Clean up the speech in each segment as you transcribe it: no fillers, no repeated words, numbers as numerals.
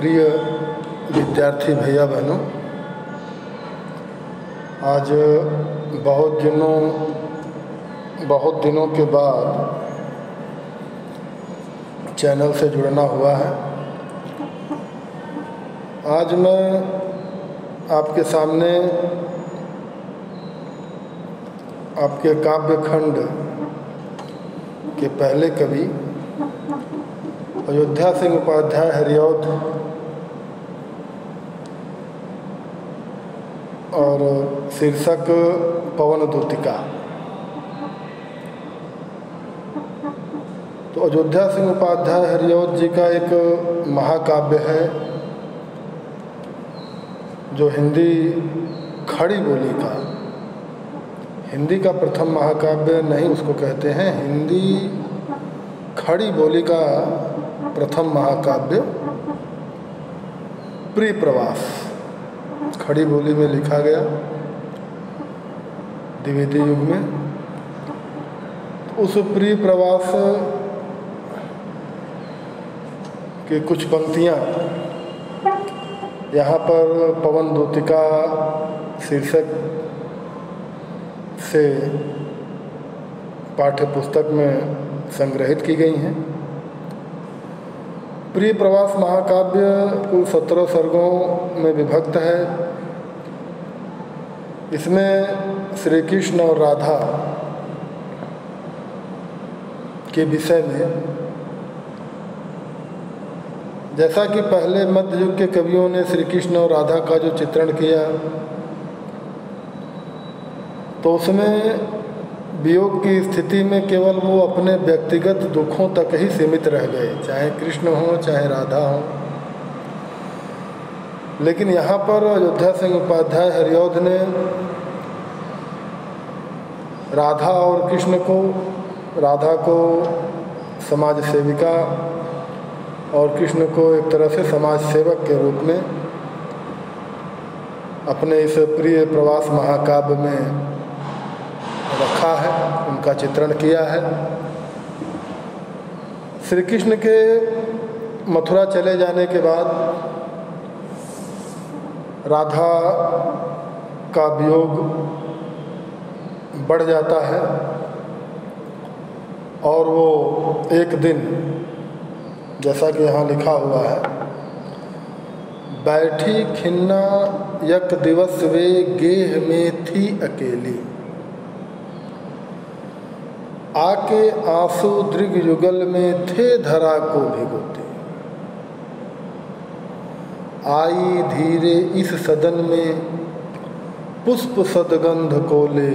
प्रिय विद्यार्थी भैया बहनों, आज बहुत दिनों के बाद चैनल से जुड़ना हुआ है। आज मैं आपके सामने आपके काव्य खंड के पहले कवि अयोध्या सिंह उपाध्याय हरिऔध और शीर्षक पवन दूतिका। तो अयोध्या सिंह उपाध्याय हरिऔध जी का एक महाकाव्य है जो हिंदी खड़ी बोली का, हिंदी का प्रथम महाकाव्य नहीं उसको कहते हैं, हिंदी खड़ी बोली का प्रथम महाकाव्य प्रिय प्रवास खड़ी बोली में लिखा गया द्विवेदी युग में। उस प्रिय प्रवास की कुछ पंक्तियाँ यहाँ पर पवन दूतिका शीर्षक से पाठ्य पुस्तक में संग्रहित की गई हैं। प्रिय प्रवास महाकाव्य कुल 17 सर्गों में विभक्त है। इसमें श्री कृष्ण और राधा के विषय में, जैसा कि पहले मध्य युग के कवियों ने श्री कृष्ण और राधा का जो चित्रण किया, तो उसमें वियोग की स्थिति में केवल वो अपने व्यक्तिगत दुखों तक ही सीमित रह गए, चाहे कृष्ण हो चाहे राधा हो। लेकिन यहाँ पर अयोध्या सिंह उपाध्याय हरिऔध ने राधा और कृष्ण को, राधा को समाज सेविका और कृष्ण को एक तरह से समाज सेवक के रूप में अपने इस प्रिय प्रवास महाकाव्य में रखा है, उनका चित्रण किया है। श्री कृष्ण के मथुरा चले जाने के बाद राधा का वियोग बढ़ जाता है और वो एक दिन, जैसा कि यहाँ लिखा हुआ है, बैठी खिन्ना यक दिवस वे गेह में थी अकेली, आके आंसू दृग युगल में थे धरा को भिगोते, आई धीरे इस सदन में पुष्प सदगंध कोले,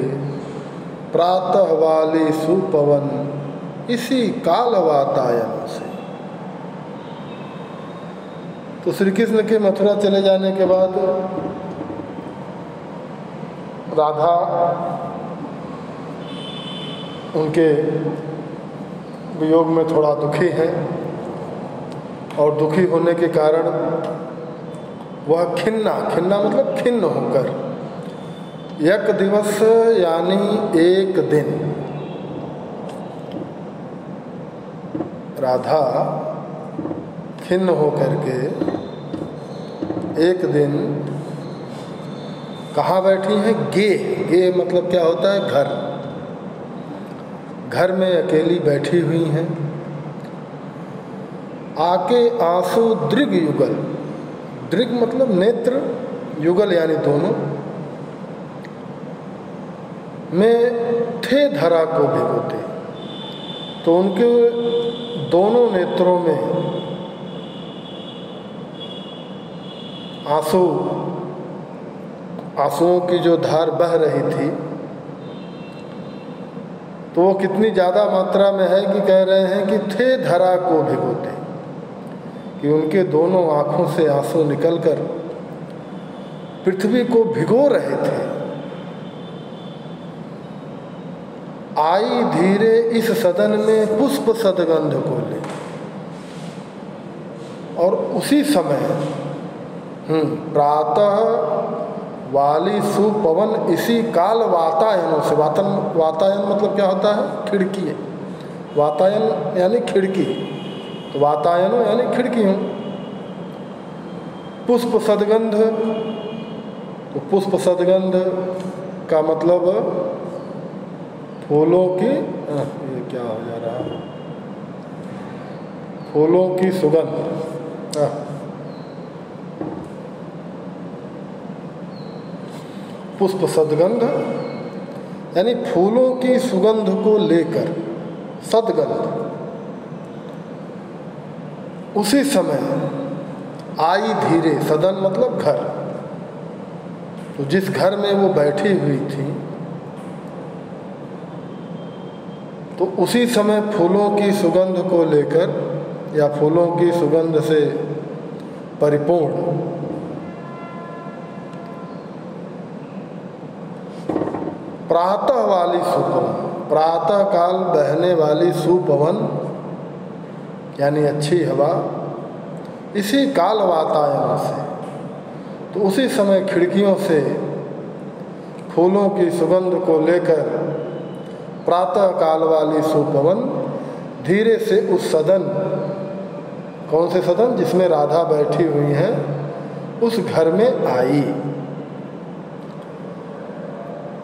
प्रातः वाली सुपवन इसी काल वातायन से। तो श्री कृष्ण के मथुरा चले जाने के बाद राधा उनके वियोग में थोड़ा दुखी है और दुखी होने के कारण वह खिन्ना मतलब खिन्न होकर, यक दिवस यानी एक दिन, राधा खिन्न होकर के एक दिन कहाँ बैठी हैं? गे मतलब क्या होता है? घर में अकेली बैठी हुई हैं। आके आंसू दृग युगल, दृग मतलब नेत्र, युगल यानी दोनों, में थे धरा को भिगोते। तो उनके दोनों नेत्रों में आंसुओं की जो धार बह रही थी, तो वो कितनी ज़्यादा मात्रा में है कि कह रहे हैं कि थे धरा को भिगोते, कि उनके दोनों आँखों से आंसू निकलकर पृथ्वी को भिगो रहे थे। आई धीरे इस सदन में पुष्प सदगंध को ले, और उसी समय प्रातः वाली सुपवन इसी काल वातायनों से, वातायन मतलब क्या होता है? खिड़की है। वातायन यानी खिड़की, तो वातायनों यानी खिड़की हूँ। पुष्प सदगंध, तो पुष्प सदगंध का मतलब फूलों की, ये क्या हो जा रहा है, फूलों की सुगंध। पुष्प सदगंध यानी फूलों की सुगंध को लेकर, सदगंध। उसी समय आई धीरे, सदन मतलब घर, तो जिस घर में वो बैठी हुई थी, तो उसी समय फूलों की सुगंध को लेकर या फूलों की सुगंध से परिपूर्ण प्रातः वाली सुपवन, प्रातः काल बहने वाली सुपवन यानी अच्छी हवा, इसी काल वातायन से, तो उसी समय खिड़कियों से फूलों की सुगंध को लेकर प्रातः काल वाली सुपवन धीरे से उस सदन, कौन से सदन, जिसमें राधा बैठी हुई है, उस घर में आई।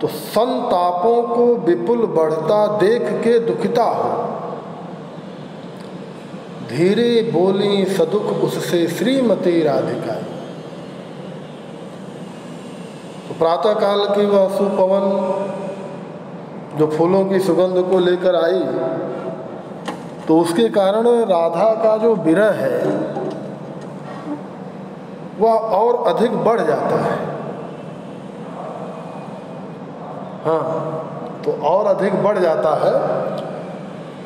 तो संतापों को विपुल बढ़ता देख के दुखिता हो, धीरे बोली सदुख उससे श्रीमती राधिका। तो प्रातः काल की वह सुपवन जो फूलों की सुगंध को लेकर आई, तो उसके कारण राधा का जो विरह है वह और अधिक बढ़ जाता है। हाँ, तो और अधिक बढ़ जाता है।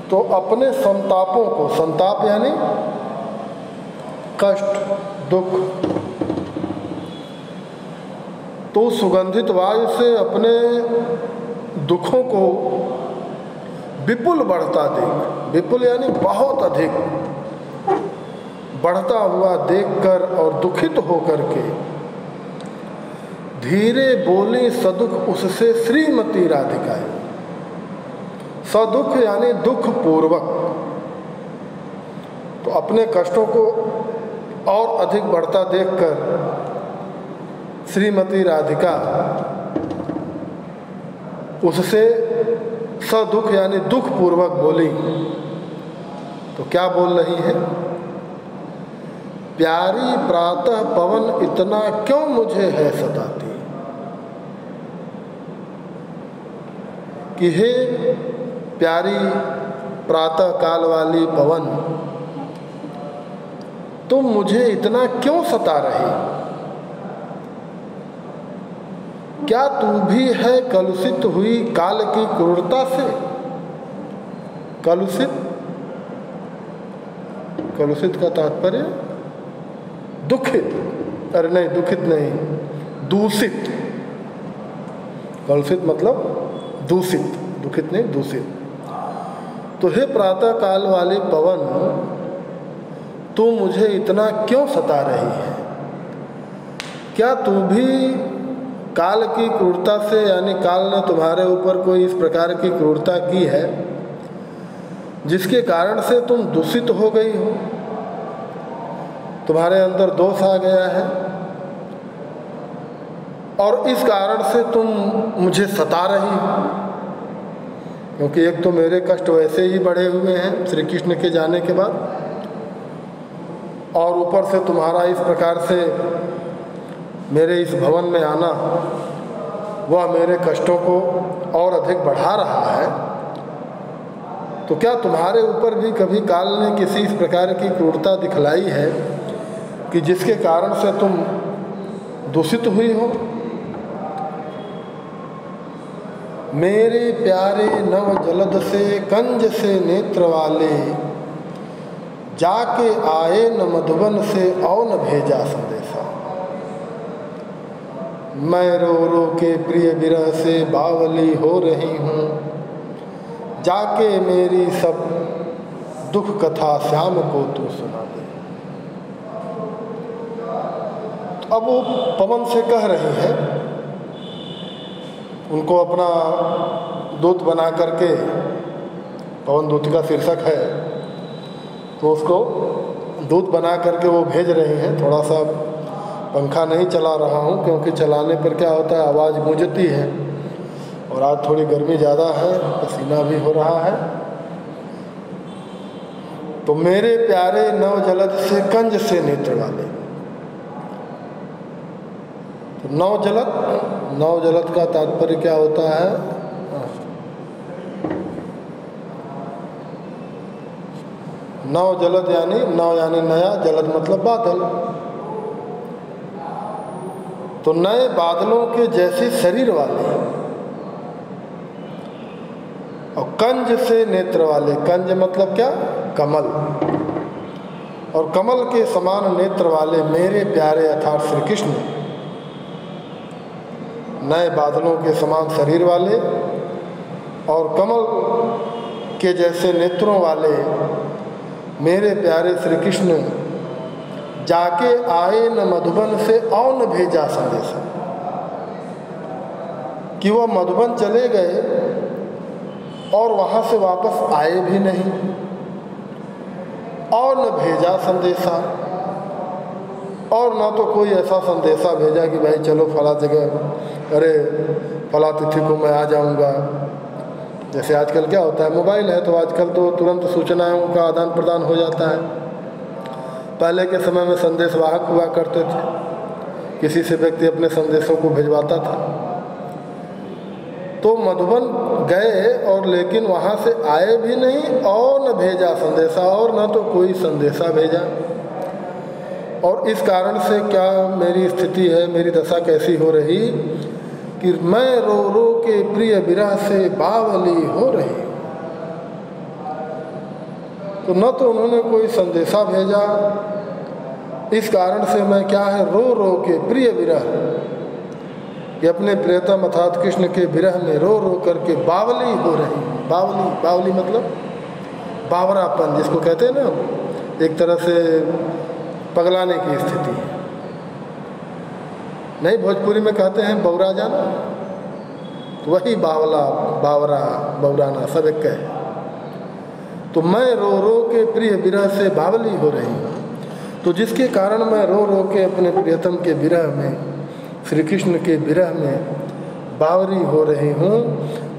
तो अपने संतापों को, संताप यानी कष्ट, दुख, तो सुगंधित वायु से अपने दुखों को विपुल बढ़ता देख, विपुल यानी बहुत अधिक बढ़ता हुआ देखकर और दुखित होकर के धीरे बोली सदुख उससे श्रीमती राधिका। सदुख यानी दुख पूर्वक, तो अपने कष्टों को और अधिक बढ़ता देखकर श्रीमती राधिका उससे सदुख यानी दुख पूर्वक बोली। तो क्या बोल रही है? प्यारी प्रातः पवन इतना क्यों मुझे है सताती, कि हे प्यारी प्रातः काल वाली पवन, तुम मुझे इतना क्यों सता रही? क्या तू भी है कलुषित हुई काल की क्रूरता से? कलुषित, कलुषित का तात्पर्य दुखित, अरे नहीं दुखित नहीं, दूषित। कलुषित मतलब दूषित, दुखित नहीं दूषित। तो हे प्रातः काल वाली पवन, तू मुझे इतना क्यों सता रही है? क्या तू भी काल की क्रूरता से, यानी काल ने तुम्हारे ऊपर कोई इस प्रकार की क्रूरता की है जिसके कारण से तुम दूषित हो गई हो, तुम्हारे अंदर दोष आ गया है, और इस कारण से तुम मुझे सता रही हो? क्योंकि एक तो मेरे कष्ट वैसे ही बढ़े हुए हैं श्री कृष्ण के जाने के बाद, और ऊपर से तुम्हारा इस प्रकार से मेरे इस भवन में आना, वह मेरे कष्टों को और अधिक बढ़ा रहा है। तो क्या तुम्हारे ऊपर भी कभी काल ने किसी इस प्रकार की क्रूरता दिखलाई है कि जिसके कारण से तुम दूषित हुई हो? मेरे प्यारे नव जलद से कंज से नेत्र वाले, जाके आए न मधुबन से और न भेजा संदेशा। मैं रो रो के प्रिय विरह से बावली हो रही हूँ, जाके मेरी सब दुख कथा श्याम को तू सुना दे। तो अब वो पवन से कह रही है, उनको अपना दूत बना करके, पवन दूत का शीर्षक है, तो उसको दूत बना करके वो भेज रहे हैं। थोड़ा सा पंखा नहीं चला रहा हूँ क्योंकि चलाने पर क्या होता है, आवाज़ गूंजती है, और आज थोड़ी गर्मी ज़्यादा है, पसीना भी हो रहा है। तो मेरे प्यारे नव जलद से कंज से नेत्र वाले। तो नव जलद का तात्पर्य क्या होता है? नव जलद यानी नया, जलद मतलब बादल। तो नए बादलों के जैसे शरीर वाले, और कंज से नेत्र वाले। कंज मतलब क्या? कमल। और कमल के समान नेत्र वाले मेरे प्यारे अर्थात श्री कृष्ण, नए बादलों के समान शरीर वाले और कमल के जैसे नेत्रों वाले मेरे प्यारे श्री कृष्ण, जाके आए न मधुबन से और न भेजा संदेशा। कि वह मधुबन चले गए और वहाँ से वापस आए भी नहीं, और न भेजा संदेशा, और ना तो कोई ऐसा संदेशा भेजा कि भाई चलो फला जगह, अरे फला तिथि को मैं आ जाऊँगा। जैसे आजकल क्या होता है, मोबाइल है तो आजकल तो तुरंत सूचनाओं का आदान प्रदान हो जाता है। पहले के समय में संदेश वाहक हुआ करते थे, किसी से व्यक्ति अपने संदेशों को भिजवाता था। तो मधुबन गए और लेकिन वहाँ से आए भी नहीं और न भेजा संदेशा, और न तो कोई संदेशा भेजा। और इस कारण से क्या मेरी स्थिति है, मेरी दशा कैसी हो रही कि मैं रो रो के प्रिय विरह से बावली हो रही। तो न तो उन्होंने कोई संदेशा भेजा, इस कारण से मैं क्या है, रो रो के प्रिय विरह, कि अपने प्रियतम अर्थात कृष्ण के विरह में रो रो करके बावली हो रही। बावली मतलब बावरापन, जिसको कहते हैं ना, एक तरह से पगलाने की स्थिति। नहीं, भोजपुरी में कहते हैं बौरा जाना, तो वही बावला, बावरा, बौराना सब एक है। तो मैं रो रो के प्रिय विरह से बावली हो रही हूँ। तो जिसके कारण मैं रो रो के अपने प्रियतम के विरह में, श्री कृष्ण के विरह में बावरी हो रही हूँ,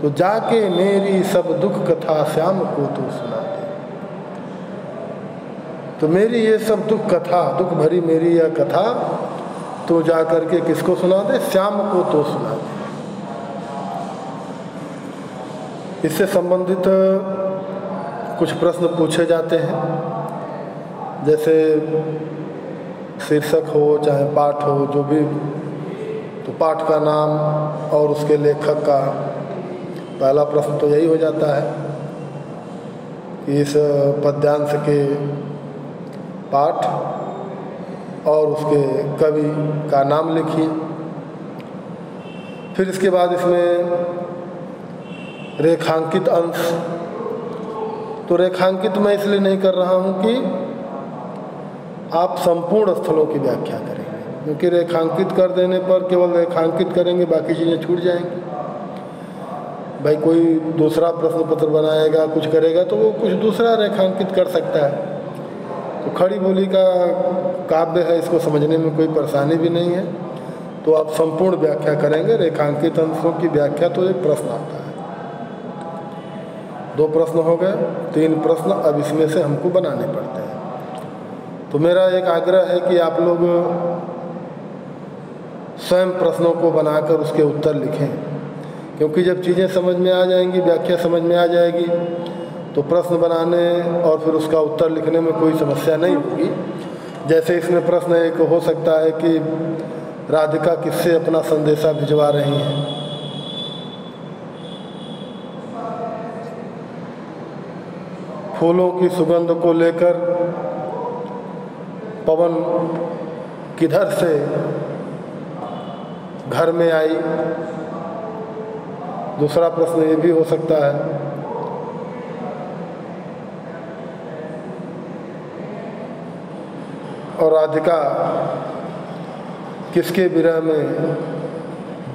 तो जाके मेरी सब दुख कथा श्याम को तू सुना दे। तो मेरी ये सब दुख कथा, दुख भरी मेरी यह कथा तो जा करके किसको सुना दे? श्याम को तो सुना दे। इससे संबंधित कुछ प्रश्न पूछे जाते हैं, जैसे शीर्षक हो चाहे पाठ हो, जो भी। तो पाठ का नाम और उसके लेखक का पहला प्रश्न तो यही हो जाता है कि इस पद्यांश के पाठ और उसके कवि का नाम लिखिए। फिर इसके बाद इसमें रेखांकित अंश, तो रेखांकित मैं इसलिए नहीं कर रहा हूँ कि आप संपूर्ण स्थलों की व्याख्या करेंगे, क्योंकि रेखांकित कर देने पर केवल रेखांकित करेंगे, बाकी चीज़ें छूट जाएंगी। भाई कोई दूसरा प्रश्न पत्र बनाएगा, कुछ करेगा, तो वो कुछ दूसरा रेखांकित कर सकता है। तो खड़ी बोली का काव्य है, इसको समझने में कोई परेशानी भी नहीं है। तो आप संपूर्ण व्याख्या करेंगे, रेखांकित अंशों की व्याख्या तो एक प्रश्न आता है। 2 प्रश्न हो गए, 3 प्रश्न अब इसमें से हमको बनाने पड़ते हैं। तो मेरा एक आग्रह है कि आप लोग स्वयं प्रश्नों को बनाकर उसके उत्तर लिखें, क्योंकि जब चीज़ें समझ में आ जाएंगी, व्याख्या समझ में आ जाएगी, तो प्रश्न बनाने और फिर उसका उत्तर लिखने में कोई समस्या नहीं होगी। जैसे इसमें प्रश्न एक हो सकता है कि राधिका किससे अपना संदेशा भिजवा रही हैं। फूलों की सुगंध को लेकर पवन किधर से घर में आई। दूसरा प्रश्न ये भी हो सकता है और राधिका किसके विरह में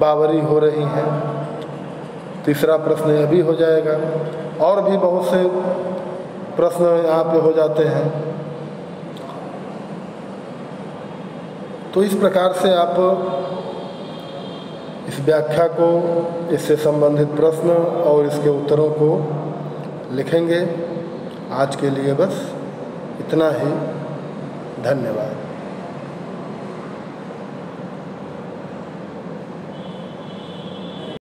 बावरी हो रही हैं। तीसरा प्रश्न यह भी हो जाएगा। और भी बहुत से प्रश्न यहाँ पे हो जाते हैं। तो इस प्रकार से आप इस व्याख्या को, इससे संबंधित प्रश्न और इसके उत्तरों को लिखेंगे। आज के लिए बस इतना ही। धन्यवाद।